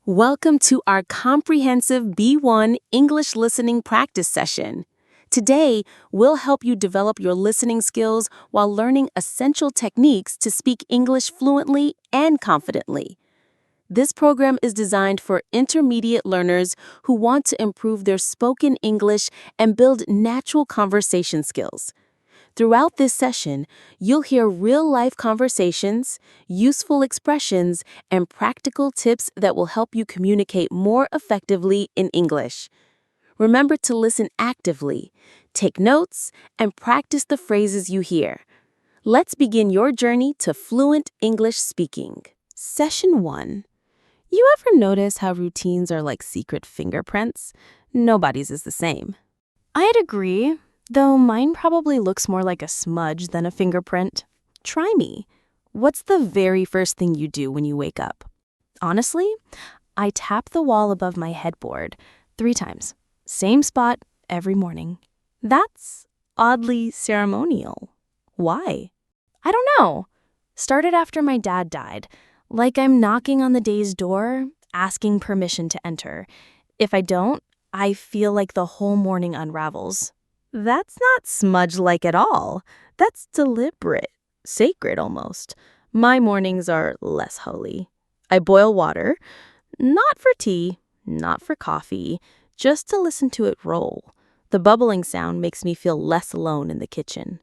Welcome to our comprehensive B1 English listening practice session. Today, we'll help you develop your listening skills while learning essential techniques to speak English fluently and confidently. This program is designed for intermediate learners who want to improve their spoken English and build natural conversation skills. Throughout this session, you'll hear real-life conversations, useful expressions, and practical tips that will help you communicate more effectively in English. Remember to listen actively, take notes, and practice the phrases you hear. Let's begin your journey to fluent English speaking. Session 1. You ever notice how routines are like secret fingerprints? Nobody's is the same. I'd agree, though mine probably looks more like a smudge than a fingerprint. Try me. What's the very first thing you do when you wake up? Honestly, I tap the wall above my headboard 3 times. Same spot every morning. That's oddly ceremonial. Why? I don't know. Started after my dad died. Like I'm knocking on the day's door, asking permission to enter. If I don't, I feel like the whole morning unravels. That's not smudge-like at all. That's deliberate, sacred almost. My mornings are less holy. I boil water, not for tea, not for coffee, just to listen to it roll. The bubbling sound makes me feel less alone in the kitchen.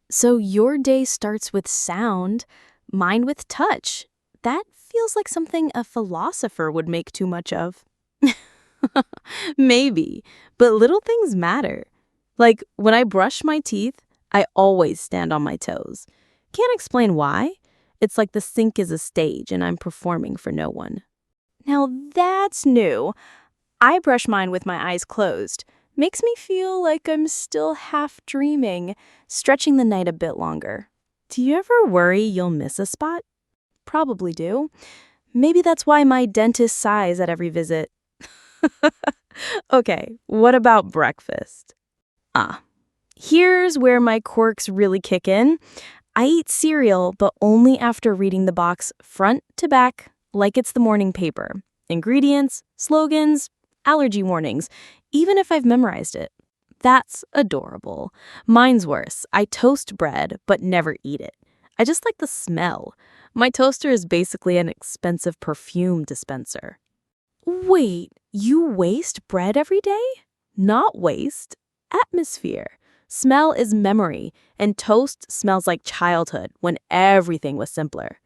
So your day starts with sound, mine with touch. That feels like something a philosopher would make too much of. Maybe, but little things matter. Like when I brush my teeth, I always stand on my toes. Can't explain why. It's like the sink is a stage and I'm performing for no one. Now that's new. I brush mine with my eyes closed. Makes me feel like I'm still half dreaming, stretching the night a bit longer. Do you ever worry you'll miss a spot? Probably do. Maybe that's why my dentist sighs at every visit. Okay, what about breakfast? Here's where my quirks really kick in. I eat cereal, but only after reading the box front to back, like it's the morning paper. Ingredients, slogans, allergy warnings, even if I've memorized it. That's adorable. Mine's worse. I toast bread, but never eat it. I just like the smell. My toaster is basically an expensive perfume dispenser. Wait, you waste bread every day? Not waste. Atmosphere. Smell is memory, and toast smells like childhood when everything was simpler.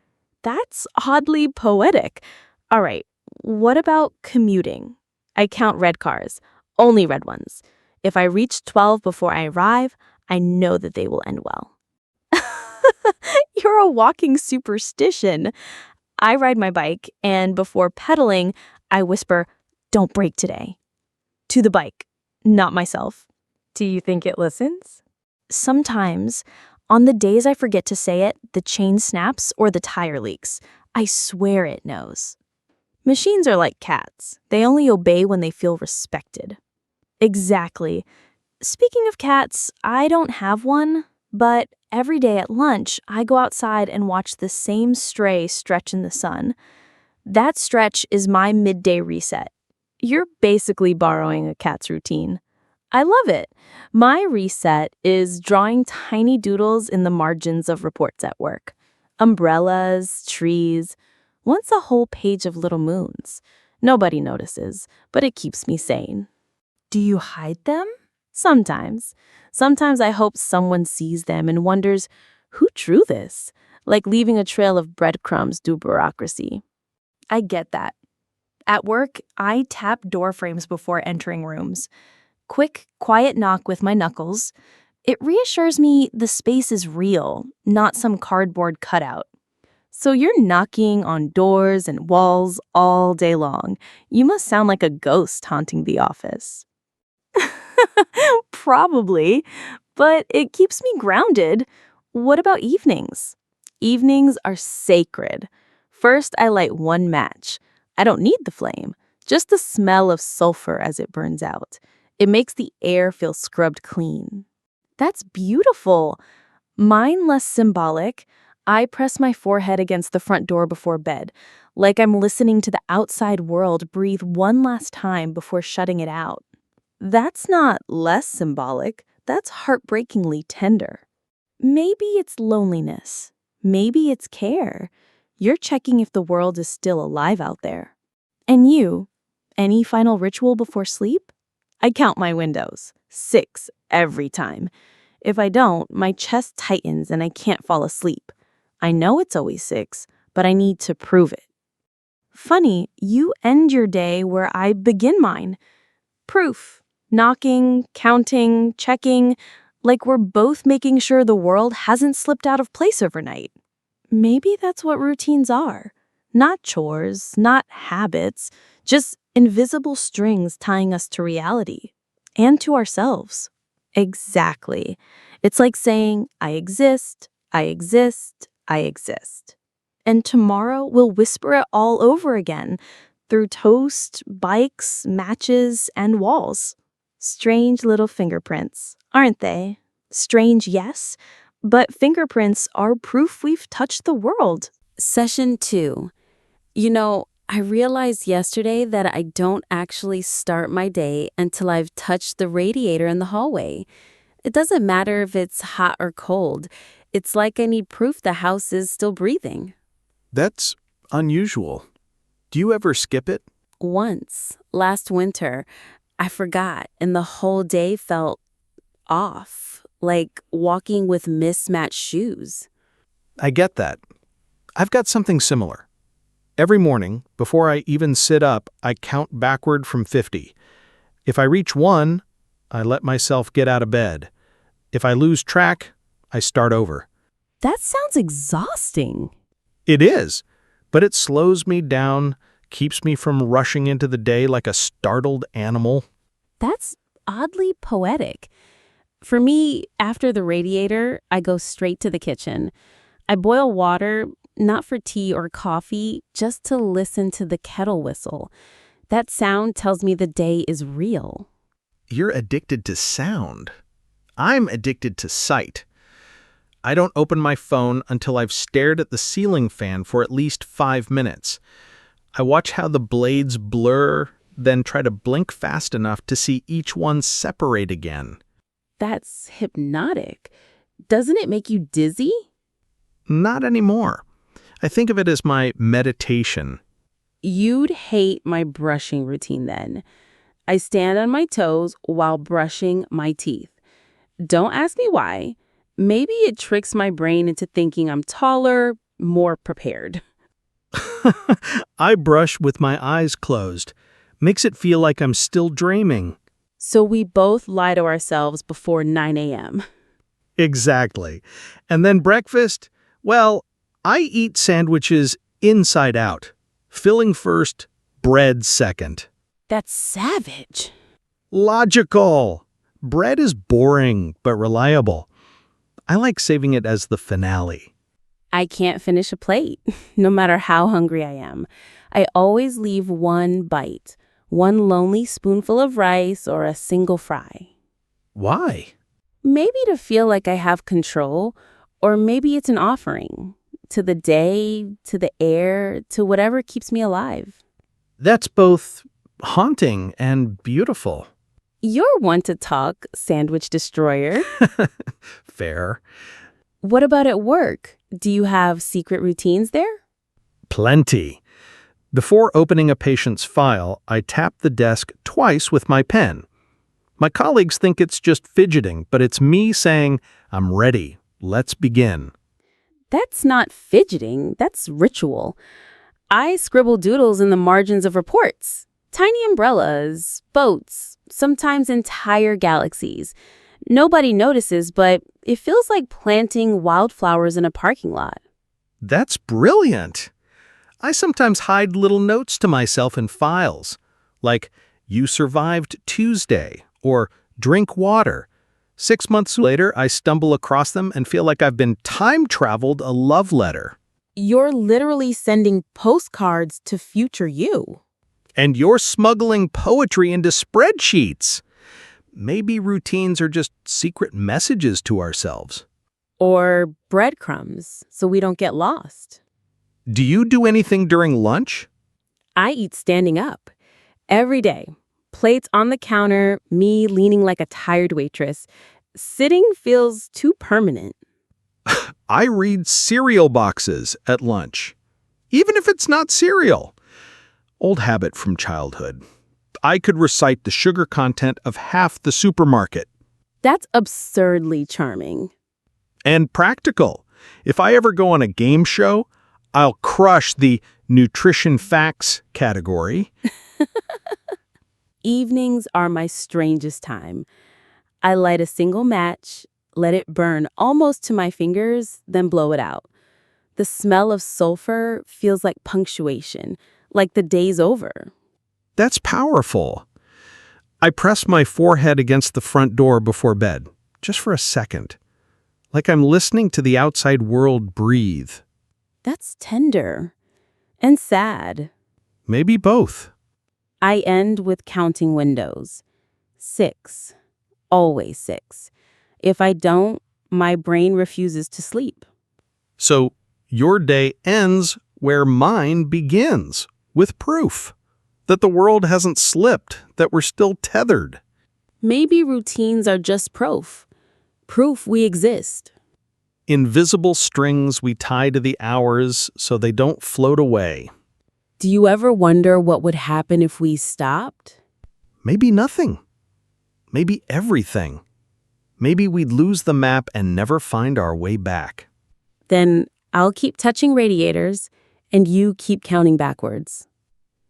That's oddly poetic. All right, what about commuting? I count red cars, only red ones. If I reach 12 before I arrive, I know that they will end well. You're a walking superstition. I ride my bike, and before pedaling, I whisper, "Don't brake today," to the bike, not myself. Do you think it listens? Sometimes, on the days I forget to say it, the chain snaps or the tire leaks. I swear it knows. Machines are like cats. They only obey when they feel respected. Exactly. Speaking of cats, I don't have one, but every day at lunch, I go outside and watch the same stray stretch in the sun. That stretch is my midday reset. You're basically borrowing a cat's routine. I love it. My reset is drawing tiny doodles in the margins of reports at work. Umbrellas, trees, once a whole page of little moons. Nobody notices, but it keeps me sane. Do you hide them? Sometimes. Sometimes I hope someone sees them and wonders, who drew this? Like leaving a trail of breadcrumbs through bureaucracy. I get that. At work, I tap door frames before entering rooms. Quick, quiet knock with my knuckles. It reassures me the space is real, not some cardboard cutout. So you're knocking on doors and walls all day long. You must sound like a ghost haunting the office. Probably, but it keeps me grounded. What about evenings? Evenings are sacred. First, I light one match. I don't need the flame, just the smell of sulfur as it burns out. It makes the air feel scrubbed clean. That's beautiful. Mine less symbolic. I press my forehead against the front door before bed, like I'm listening to the outside world breathe one last time before shutting it out. That's not less symbolic, that's heartbreakingly tender. Maybe it's loneliness. Maybe it's care. You're checking if the world is still alive out there. And you, any final ritual before sleep? I count my windows. 6 every time. If I don't, my chest tightens and I can't fall asleep. I know it's always 6, but I need to prove it. Funny, you end your day where I begin mine. Proof. Knocking, counting, checking, like we're both making sure the world hasn't slipped out of place overnight. Maybe that's what routines are. Not chores, not habits, just invisible strings tying us to reality and to ourselves. Exactly. It's like saying, I exist, I exist, I exist. And tomorrow we'll whisper it all over again through toast, bikes, matches, and walls. Strange little fingerprints, aren't they? Strange, yes, but fingerprints are proof we've touched the world. Session 2. I realized yesterday that I don't actually start my day until I've touched the radiator in the hallway. It doesn't matter if it's hot or cold. It's like I need proof the house is still breathing. That's unusual. Do you ever skip it? Once, last winter, I forgot, and the whole day felt off, like walking with mismatched shoes. I get that. I've got something similar. Every morning, before I even sit up, I count backward from 50. If I reach 1, I let myself get out of bed. If I lose track, I start over. That sounds exhausting. It is, but it slows me down, keeps me from rushing into the day like a startled animal. That's oddly poetic. For me, after the radiator, I go straight to the kitchen. I boil water, not for tea or coffee, just to listen to the kettle whistle. That sound tells me the day is real. You're addicted to sound. I'm addicted to sight. I don't open my phone until I've stared at the ceiling fan for at least 5 minutes. I watch how the blades blur, then try to blink fast enough to see each one separate again. That's hypnotic. Doesn't it make you dizzy? Not anymore. I think of it as my meditation. You'd hate my brushing routine then. I stand on my toes while brushing my teeth. Don't ask me why. Maybe it tricks my brain into thinking I'm taller, more prepared. I brush with my eyes closed. Makes it feel like I'm still dreaming. So we both lie to ourselves before 9 a.m. Exactly. And then breakfast? Well, I eat sandwiches inside out. Filling first, bread second. That's savage. Logical. Bread is boring, but reliable. I like saving it as the finale. I can't finish a plate, no matter how hungry I am. I always leave one bite, one lonely spoonful of rice or a single fry. Why? Maybe to feel like I have control, or maybe it's an offering to the day, to the air, to whatever keeps me alive. That's both haunting and beautiful. You're one to talk, sandwich destroyer. Fair. What about at work? Do you have secret routines there? Plenty. Before opening a patient's file, I tap the desk twice with my pen. My colleagues think it's just fidgeting, but it's me saying, I'm ready. Let's begin. That's not fidgeting, that's ritual. I scribble doodles in the margins of reports. Tiny umbrellas, boats, sometimes entire galaxies. Nobody notices, but it feels like planting wildflowers in a parking lot. That's brilliant. I sometimes hide little notes to myself in files, like, you survived Tuesday, or drink water. 6 months later, I stumble across them and feel like I've been time-traveled a love letter. You're literally sending postcards to future you. And you're smuggling poetry into spreadsheets. Maybe routines are just secret messages to ourselves. Or breadcrumbs so we don't get lost. Do you do anything during lunch? I eat standing up. Every day. Plates on the counter, me leaning like a tired waitress. Sitting feels too permanent. I read cereal boxes at lunch, even if it's not cereal. Old habit from childhood. I could recite the sugar content of half the supermarket. That's absurdly charming. And practical. If I ever go on a game show, I'll crush the nutrition facts category. Evenings are my strangest time. I light a single match, let it burn almost to my fingers, then blow it out. The smell of sulfur feels like punctuation, like the day's over. That's powerful. I press my forehead against the front door before bed, just for a second, like I'm listening to the outside world breathe. That's tender and sad. Maybe both. I end with counting windows. 6. Always 6. If I don't, my brain refuses to sleep. So your day ends where mine begins, with proof that the world hasn't slipped, that we're still tethered. Maybe routines are just proof. Proof we exist. Invisible strings we tie to the hours so they don't float away. Do you ever wonder what would happen if we stopped? Maybe nothing. Maybe everything. Maybe we'd lose the map and never find our way back. Then I'll keep touching radiators, and you keep counting backwards.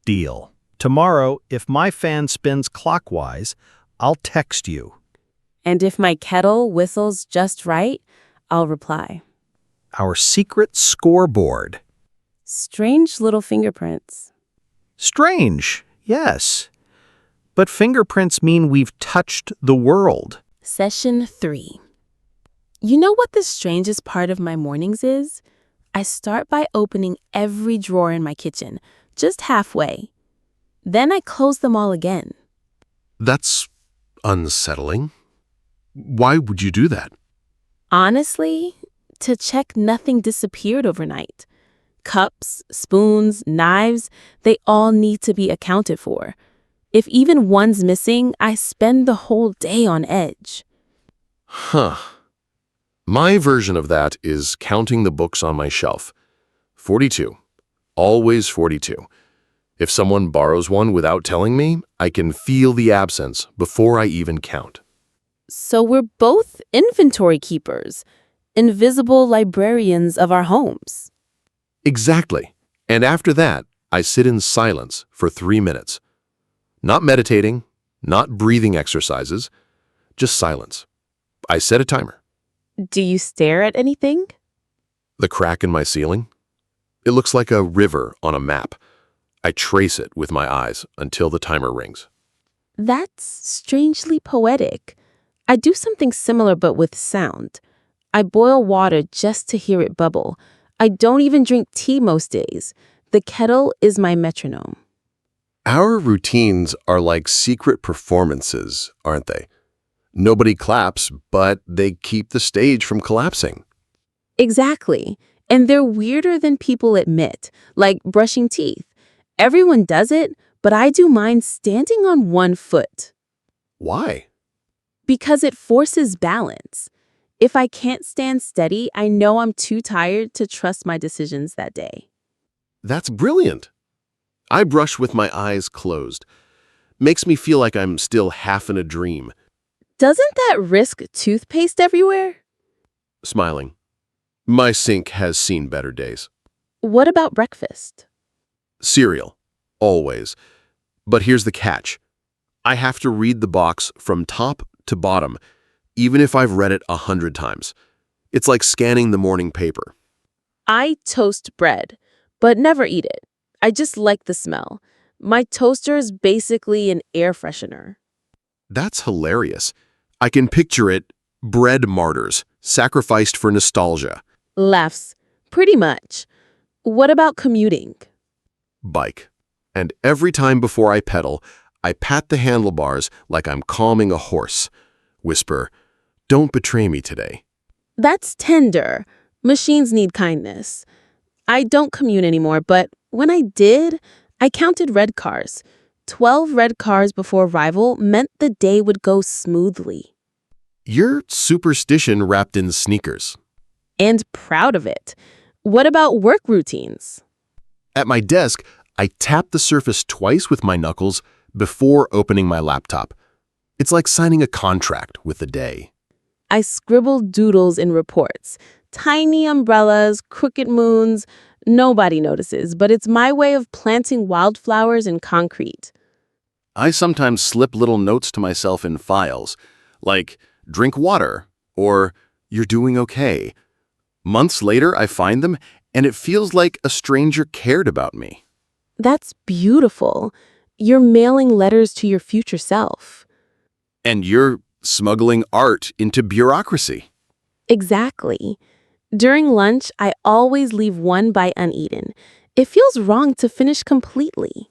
Deal. Tomorrow, if my fan spins clockwise, I'll text you. And if my kettle whistles just right, I'll reply. Our secret scoreboard. Strange little fingerprints. Strange, yes. But fingerprints mean we've touched the world. Session 3. You know what the strangest part of my mornings is? I start by opening every drawer in my kitchen, just halfway. Then I close them all again. That's unsettling. Why would you do that? Honestly, to check nothing disappeared overnight. Cups, spoons, knives, they all need to be accounted for. If even one's missing, I spend the whole day on edge. Huh. My version of that is counting the books on my shelf. 42. Always 42. If someone borrows one without telling me, I can feel the absence before I even count. So we're both inventory keepers, invisible librarians of our homes. Exactly. And after that, I sit in silence for 3 minutes. Not meditating, not breathing exercises, just silence. I set a timer. Do you stare at anything? The crack in my ceiling? It looks like a river on a map. I trace it with my eyes until the timer rings. That's strangely poetic. I do something similar but with sound. I boil water just to hear it bubble. I don't even drink tea most days. The kettle is my metronome. Our routines are like secret performances, aren't they? Nobody claps, but they keep the stage from collapsing. Exactly. And they're weirder than people admit, like brushing teeth. Everyone does it, but I do mine standing on one foot. Why? Because it forces balance. If I can't stand steady, I know I'm too tired to trust my decisions that day. That's brilliant. I brush with my eyes closed. Makes me feel like I'm still half in a dream. Doesn't that risk toothpaste everywhere? Smiling. My sink has seen better days. What about breakfast? Cereal. Always. But here's the catch. I have to read the box from top to bottom, even if I've read it 100 times. It's like scanning the morning paper. I toast bread, but never eat it. I just like the smell. My toaster is basically an air freshener. That's hilarious. I can picture it. Bread martyrs, sacrificed for nostalgia. Laughs. Pretty much. What about commuting? Bike. And every time before I pedal, I pat the handlebars like I'm calming a horse. Whisper, "Don't betray me today." That's tender. Machines need kindness. I don't commute anymore, but when I did, I counted red cars. 12 red cars before arrival meant the day would go smoothly. You're superstition wrapped in sneakers. And proud of it. What about work routines? At my desk, I tap the surface twice with my knuckles before opening my laptop. It's like signing a contract with the day. I scribble doodles in reports. Tiny umbrellas, crooked moons. Nobody notices, but it's my way of planting wildflowers in concrete. I sometimes slip little notes to myself in files, like, drink water, or you're doing okay. Months later, I find them, and it feels like a stranger cared about me. That's beautiful. You're mailing letters to your future self. And you're smuggling art into bureaucracy. Exactly. During lunch, I always leave one bite uneaten. It feels wrong to finish completely.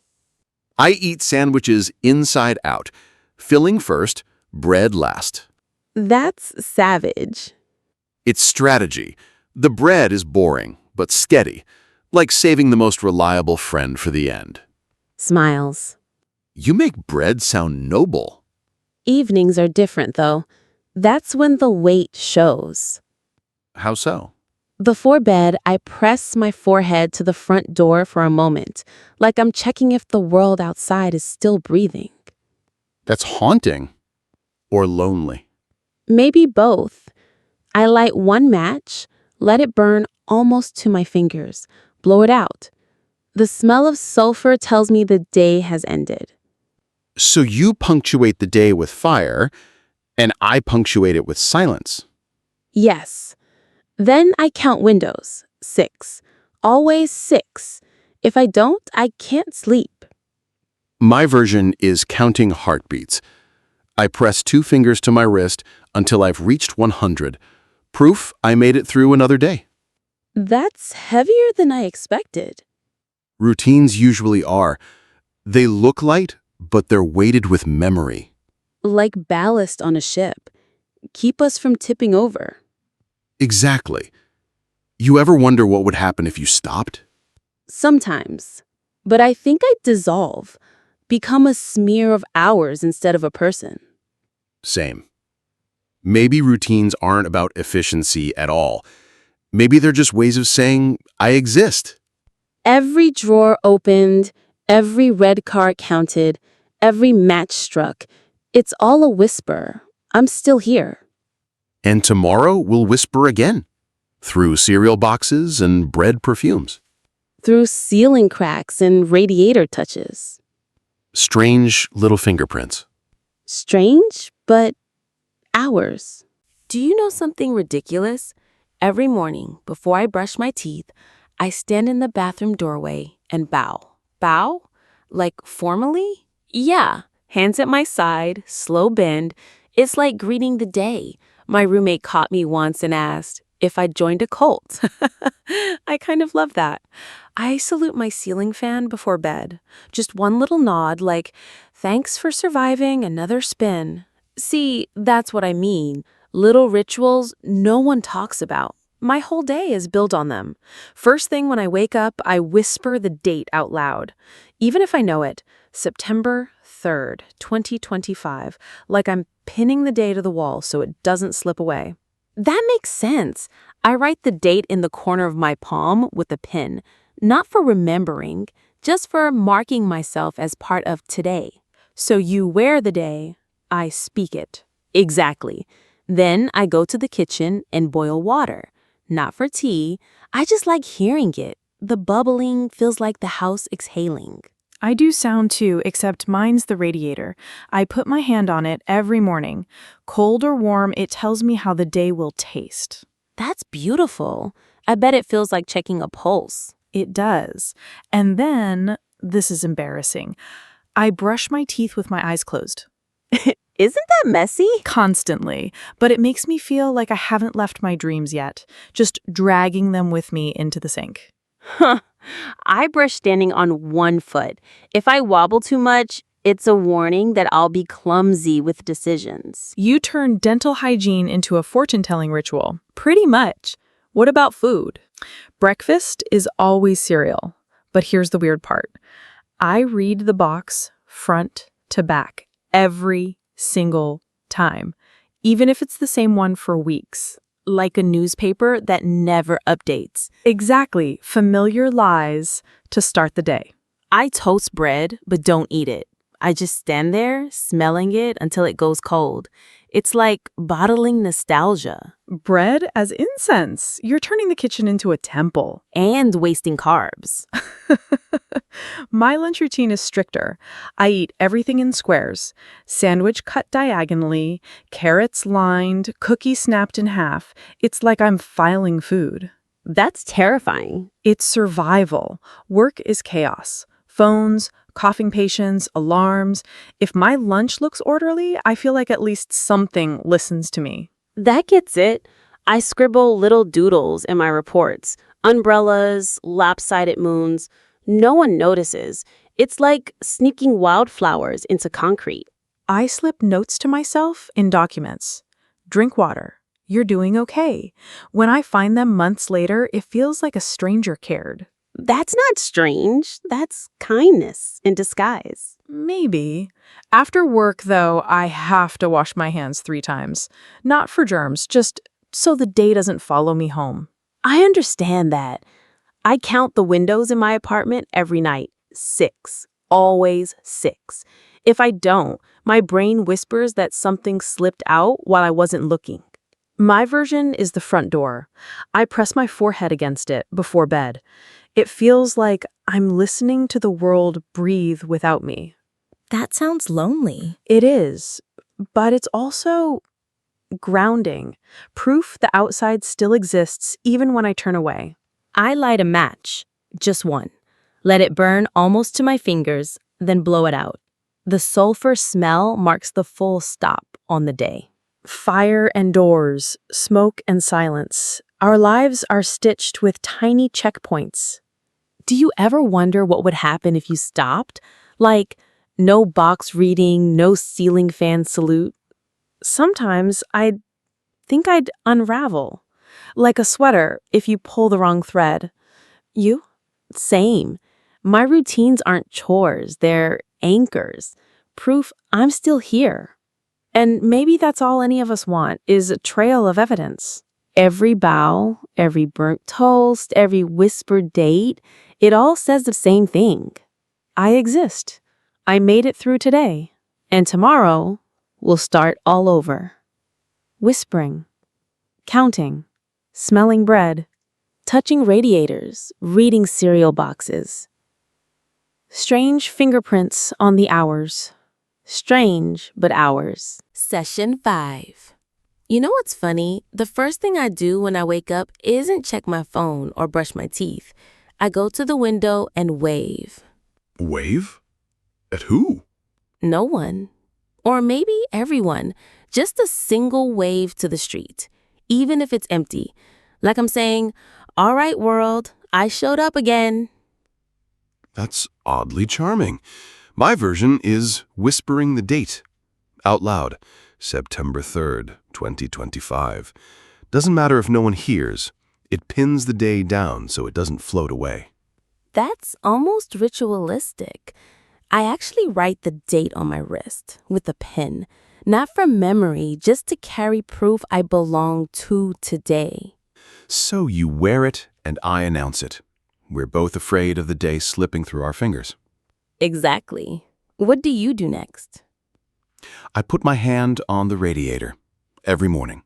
I eat sandwiches inside out, filling first, bread last. That's savage. It's strategy. The bread is boring, but steady, like saving the most reliable friend for the end. Smiles. You make bread sound noble. Evenings are different, though. That's when the weight shows. How so? Before bed, I press my forehead to the front door for a moment, like I'm checking if the world outside is still breathing. That's haunting. Or lonely. Maybe both. I light one match, let it burn almost to my fingers, blow it out. The smell of sulfur tells me the day has ended. So you punctuate the day with fire, and I punctuate it with silence. Yes. Then I count windows. 6. Always 6. If I don't, I can't sleep. My version is counting heartbeats. I press 2 fingers to my wrist until I've reached 100. Proof I made it through another day. That's heavier than I expected. Routines usually are. They look light, but they're weighted with memory. Like ballast on a ship. Keep us from tipping over. Exactly. You ever wonder what would happen if you stopped? Sometimes. But I think I'd dissolve. Become a smear of hours instead of a person. Same. Maybe routines aren't about efficiency at all. Maybe they're just ways of saying, I exist. Every drawer opened, every red car counted, every match struck. It's all a whisper. I'm still here. And tomorrow we'll whisper again, through cereal boxes and bread perfumes. Through ceiling cracks and radiator touches. Strange little fingerprints. Strange, but ours. Do you know something ridiculous? Every morning, before I brush my teeth, I stand in the bathroom doorway and bow. Bow? Like formally? Yeah. Hands at my side, slow bend. It's like greeting the day. My roommate caught me once and asked if I'd joined a cult. I kind of love that. I salute my ceiling fan before bed. Just one little nod like, thanks for surviving another spin. See, that's what I mean. Little rituals no one talks about. My whole day is built on them. First thing when I wake up, I whisper the date out loud. Even if I know it, September 3rd, 2025, like I'm pinning the day to the wall so it doesn't slip away. That makes sense. I write the date in the corner of my palm with a pin, not for remembering, just for marking myself as part of today. So you wear the day, I speak it. Exactly. Then I go to the kitchen and boil water. Not for tea. I just like hearing it. The bubbling feels like the house exhaling. I do sound too, except mine's the radiator. I put my hand on it every morning. Cold or warm, it tells me how the day will taste. That's beautiful. I bet it feels like checking a pulse. It does. And then, this is embarrassing, I brush my teeth with my eyes closed. Isn't that messy? Constantly. But it makes me feel like I haven't left my dreams yet, just dragging them with me into the sink. Huh. I brush standing on one foot. If I wobble too much, It's a warning that I'll be clumsy with decisions. You turn dental hygiene into a fortune-telling ritual. Pretty much. What about food? Breakfast is always cereal. But here's the weird part. I read the box front to back every single time, even if it's the same one for weeks. Like a newspaper that never updates. Exactly. Familiar lies to start the day. I toast bread, but don't eat it. I just stand there, smelling it until it goes cold. It's like bottling nostalgia. Bread as incense. You're turning the kitchen into a temple. And wasting carbs. My lunch routine is stricter. I eat everything in squares. Sandwich cut diagonally, carrots lined, cookie snapped in half. It's like I'm filing food. That's terrifying. It's survival. Work is chaos. Phones, coughing patients, alarms. If my lunch looks orderly, I feel like at least something listens to me. That gets it. I scribble little doodles in my reports. Umbrellas, lopsided moons. No one notices. It's like sneaking wildflowers into concrete. I slip notes to myself in documents. Drink water. You're doing okay. When I find them months later, it feels like a stranger cared. That's not strange. That's kindness in disguise. Maybe. After work, though, I have to wash my hands 3 times. Not for germs, just so the day doesn't follow me home. I understand that. I count the windows in my apartment every night. 6. Always 6. If I don't, my brain whispers that something slipped out while I wasn't looking. My version is the front door. I press my forehead against it before bed. It feels like I'm listening to the world breathe without me. That sounds lonely. It is, but it's also grounding. Proof the outside still exists even when I turn away. I light a match, just one. Let it burn almost to my fingers, then blow it out. The sulfur smell marks the full stop on the day. Fire and doors, smoke and silence. Our lives are stitched with tiny checkpoints. Do you ever wonder what would happen if you stopped? Like, no box reading, no ceiling fan salute. Sometimes I'd think I'd unravel. Like a sweater if you pull the wrong thread. You? Same. My routines aren't chores, they're anchors. Proof I'm still here. And maybe that's all any of us want, is a trail of evidence. Every bow, every burnt toast, every whispered date, it all says the same thing. I exist. I made it through today. And tomorrow, we'll start all over. Whispering. Counting. Smelling bread. Touching radiators. Reading cereal boxes. Strange fingerprints on the hours. Strange, but ours. Session 5. You know what's funny? The first thing I do when I wake up isn't check my phone or brush my teeth. I go to the window and wave. Wave? At who? No one. Or maybe everyone. Just a single wave to the street, even if it's empty. Like I'm saying, all right, world, I showed up again. That's oddly charming. My version is whispering the date. Out loud. September 3rd, 2025. Doesn't matter if no one hears. It pins the day down so it doesn't float away. That's almost ritualistic. I actually write the date on my wrist with a pen, not from memory, just to carry proof I belong to today. So you wear it and I announce it. We're both afraid of the day slipping through our fingers. Exactly. What do you do next? I put my hand on the radiator every morning.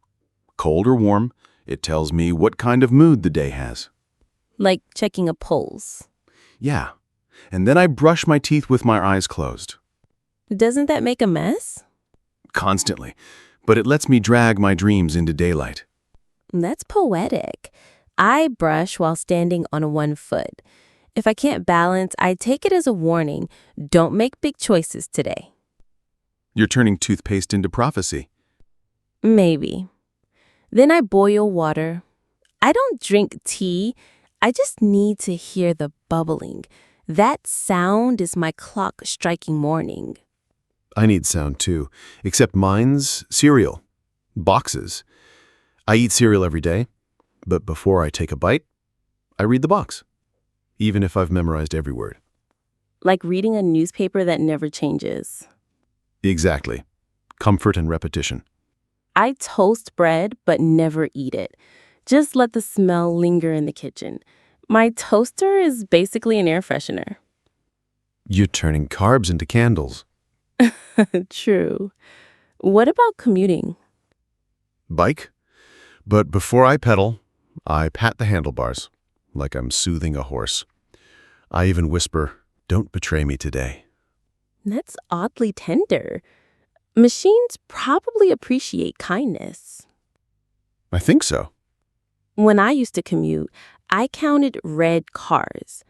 Cold or warm, it tells me what kind of mood the day has. Like checking a pulse. Yeah. And then I brush my teeth with my eyes closed. Doesn't that make a mess? Constantly. But it lets me drag my dreams into daylight. That's poetic. I brush while standing on one foot. If I can't balance, I take it as a warning. Don't make big choices today. You're turning toothpaste into prophecy. Maybe. Then I boil water. I don't drink tea. I just need to hear the bubbling. That sound is my clock striking morning. I need sound too, except mine's cereal. Boxes. I eat cereal every day, but before I take a bite, I read the box, even if I've memorized every word. Like reading a newspaper that never changes. Exactly. Comfort and repetition. I toast bread but never eat it. Just let the smell linger in the kitchen. My toaster is basically an air freshener. You're turning carbs into candles. True. What about commuting? Bike. But before I pedal, I pat the handlebars, like I'm soothing a horse. I even whisper, "Don't betray me today." That's oddly tender. Machines probably appreciate kindness. I think so. When I used to commute, I counted red cars.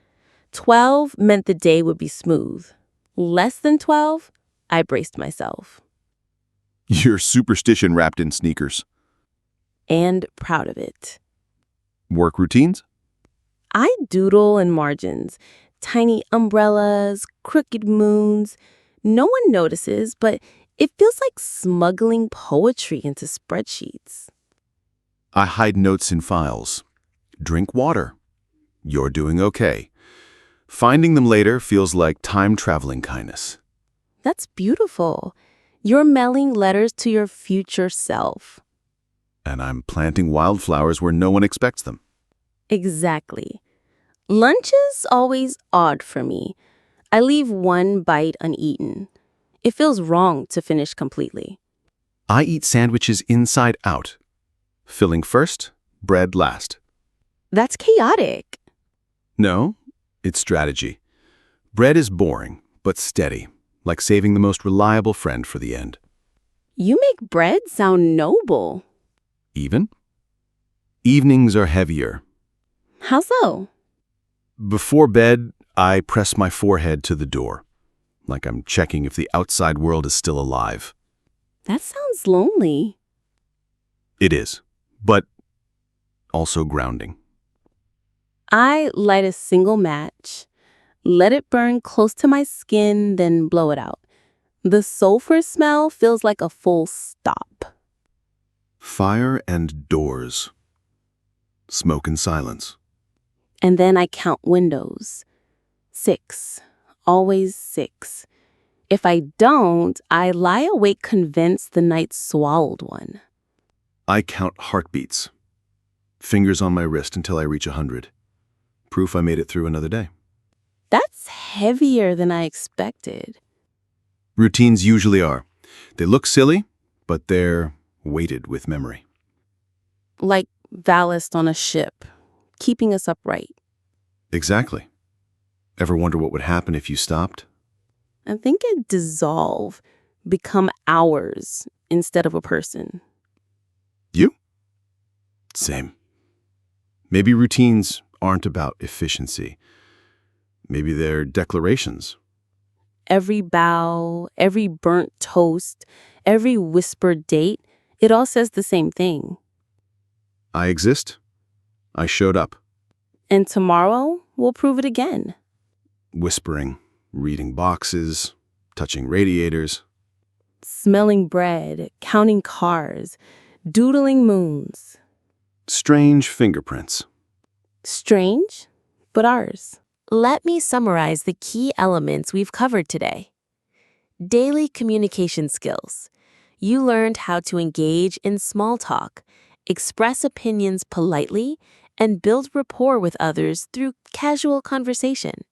12 meant the day would be smooth. Less than 12, I braced myself. You're superstition wrapped in sneakers. And proud of it. Work routines? I doodle in margins. Tiny umbrellas, crooked moons. No one notices, but it feels like smuggling poetry into spreadsheets. I hide notes in files. Drink water. You're doing okay. Finding them later feels like time-traveling kindness. That's beautiful. You're mailing letters to your future self. And I'm planting wildflowers where no one expects them. Exactly. Lunch is always odd for me. I leave one bite uneaten. It feels wrong to finish completely. I eat sandwiches inside out. Filling first, bread last. That's chaotic. No, it's strategy. Bread is boring, but steady, like saving the most reliable friend for the end. You make bread sound noble. Even? Evenings are heavier. How so? Before bed, I press my forehead to the door, like I'm checking if the outside world is still alive. That sounds lonely. It is, but also grounding. I light a single match, let it burn close to my skin, then blow it out. The sulfur smell feels like a full stop. Fire and doors. Smoke and silence. And then I count windows. 6. Always 6. If I don't, I lie awake convinced the night swallowed one. I count heartbeats. Fingers on my wrist until I reach 100. Proof I made it through another day. That's heavier than I expected. Routines usually are. They look silly, but they're weighted with memory. Like ballast on a ship, keeping us upright. Exactly. Ever wonder what would happen if you stopped? I think it'd dissolve, become ours instead of a person. You? Same. Maybe routines aren't about efficiency. Maybe they're declarations. Every bow, every burnt toast, every whispered date, it all says the same thing. I exist. I showed up. And tomorrow, we'll prove it again. Whispering, reading boxes, touching radiators. Smelling bread, counting cars, doodling moons. Strange fingerprints. Strange, but ours. Let me summarize the key elements we've covered today. Daily communication skills. You learned how to engage in small talk, express opinions politely, and build rapport with others through casual conversation.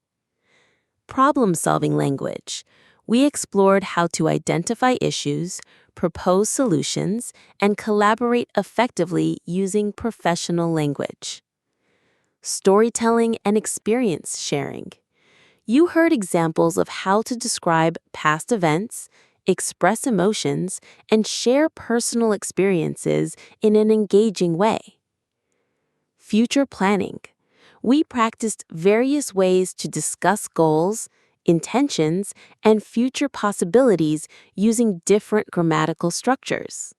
Problem-solving language. We explored how to identify issues, propose solutions, and collaborate effectively using professional language. Storytelling and experience sharing. You heard examples of how to describe past events, express emotions, and share personal experiences in an engaging way. Future planning. We practiced various ways to discuss goals, intentions, and future possibilities using different grammatical structures.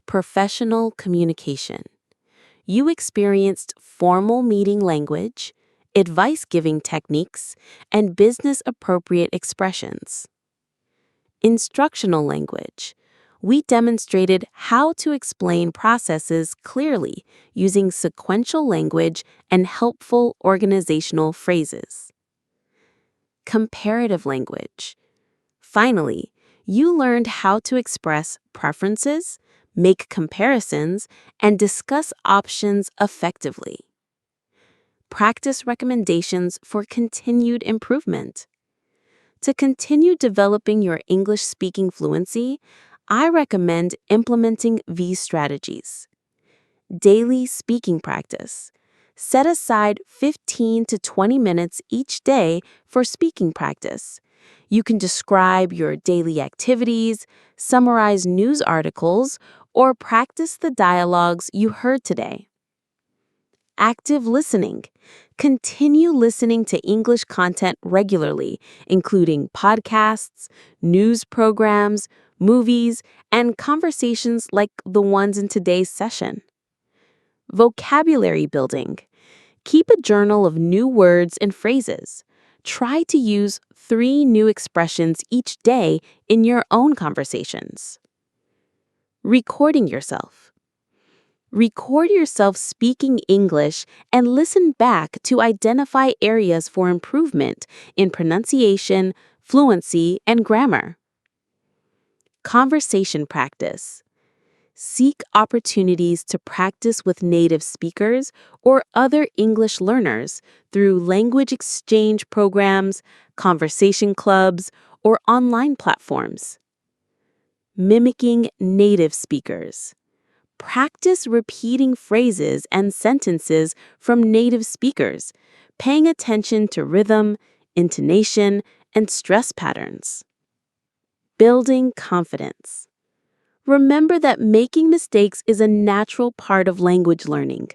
Professional communication. You experienced formal meeting language, advice-giving techniques, and business-appropriate expressions. instructional language. We demonstrated how to explain processes clearly using sequential language and helpful organizational phrases. Comparative language. Finally, you learned how to express preferences, make comparisons, and discuss options effectively. Practice recommendations for continued improvement. To continue developing your English speaking fluency, I recommend implementing these strategies. Daily speaking practice. Set aside 15 to 20 minutes each day for speaking practice. You can describe your daily activities, summarize news articles, or practice the dialogues you heard today. Active listening. Continue listening to English content regularly, including podcasts, news programs, movies, and conversations like the ones in today's session. Vocabulary building. Keep a journal of new words and phrases. Try to use 3 new expressions each day in your own conversations. Recording yourself. Record yourself speaking English and listen back to identify areas for improvement in pronunciation, fluency, and grammar. Conversation practice. Seek opportunities to practice with native speakers or other English learners through language exchange programs, conversation clubs, or online platforms. Mimicking native speakers. Practice repeating phrases and sentences from native speakers, paying attention to rhythm, intonation, and stress patterns. Building confidence. Remember that making mistakes is a natural part of language learning.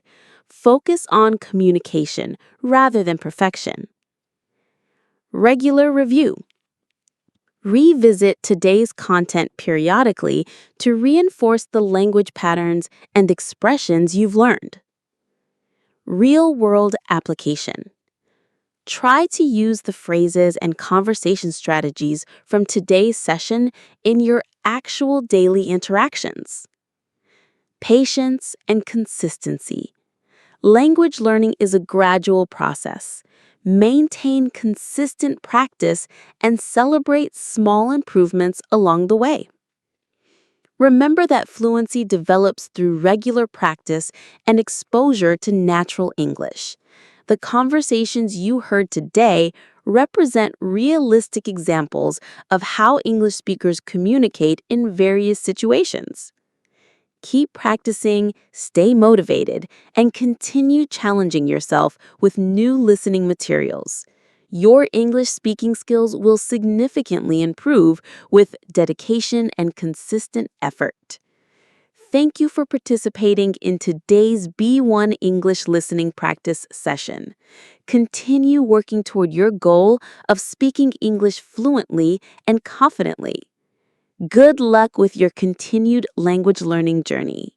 Focus on communication rather than perfection. Regular review. Revisit today's content periodically to reinforce the language patterns and expressions you've learned. Real-world application. Try to use the phrases and conversation strategies from today's session in your actual daily interactions. Patience and consistency. Language learning is a gradual process. Maintain consistent practice and celebrate small improvements along the way. Remember that fluency develops through regular practice and exposure to natural English. The conversations you heard today represent realistic examples of how English speakers communicate in various situations. Keep practicing, stay motivated, and continue challenging yourself with new listening materials. Your English speaking skills will significantly improve with dedication and consistent effort. Thank you for participating in today's B1 English listening practice session. Continue working toward your goal of speaking English fluently and confidently. Good luck with your continued language learning journey.